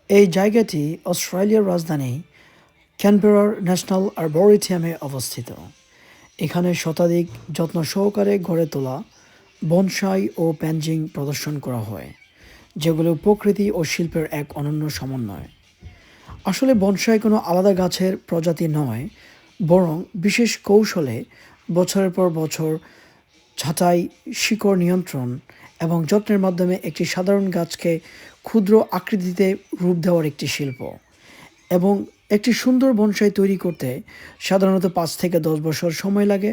এই জায়গাটি অস্ট্রেলিয়ার রাজধানী ক্যানবেরার ন্যাশনাল আর্বোরিয়ামে অবস্থিত। এখানে শতাধিক যত্ন সহকারে গড়ে তোলা বনসাই ও প্যানজিং প্রদর্শন করা হয়, যেগুলো প্রকৃতি ও শিল্পের এক অনন্য সমন্বয়। আসলে বনসাই কোনো আলাদা গাছের প্রজাতি নয়, বরং বিশেষ কৌশলে বছরের পর বছর ছাঁটাই, শিকড় নিয়ন্ত্রণ এবং যত্নের মাধ্যমে একটি সাধারণ গাছকে ক্ষুদ্র আকৃতিতে রূপ দেওয়ার একটি শিল্প। এবং একটি সুন্দর বনসাই তৈরি করতে সাধারণত 5 থেকে 10 বছর সময় লাগে।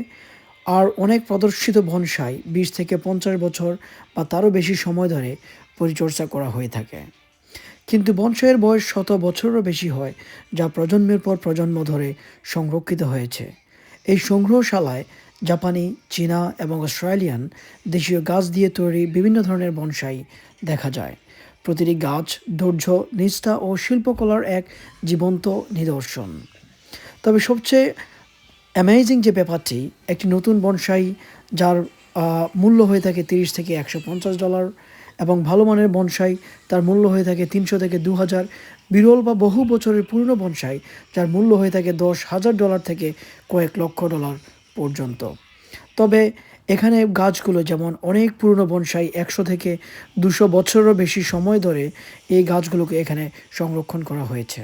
আর অনেক প্রদর্শিত বনসাই 20 থেকে 50 বছর বা তারও বেশি সময় ধরে পরিচর্যা করা হয়ে থাকে। কিন্তু বনসাইয়ের বয়স শত বছরেরও বেশি হয়, যা প্রজন্মের পর প্রজন্ম ধরে সংরক্ষিত হয়েছে। এই সংগ্রহশালায় জাপানি, চীনা এবং অস্ট্রেলিয়ান দেশীয় গাছ দিয়ে তৈরি বিভিন্ন ধরনের বনসাই দেখা যায়। প্রতিটি গাছ ধৈর্য, নিষ্ঠা ও শিল্পকলার এক জীবন্ত নিদর্শন। তবে সবচেয়ে অ্যামেজিং যে ব্যাপারটি, একটি নতুন বনসাই যার মূল্য হয়ে থাকে $30 থেকে $150, এবং ভালো মানের বনসাই তার মূল্য হয়ে থাকে 300 থেকে 2000, বিরল বা বহু বছরের পুরনো বনসাই যার মূল্য হয়ে থাকে $10,000 থেকে কয়েক লক্ষ ডলার পর্যন্ত। তবে এখানে গাছগুলো যেমন অনেক পুরনো বনসাই 100 থেকে 200 বছরেরও বেশি সময় ধরে এই গাছগুলোকে এখানে সংরক্ষণ করা হয়েছে।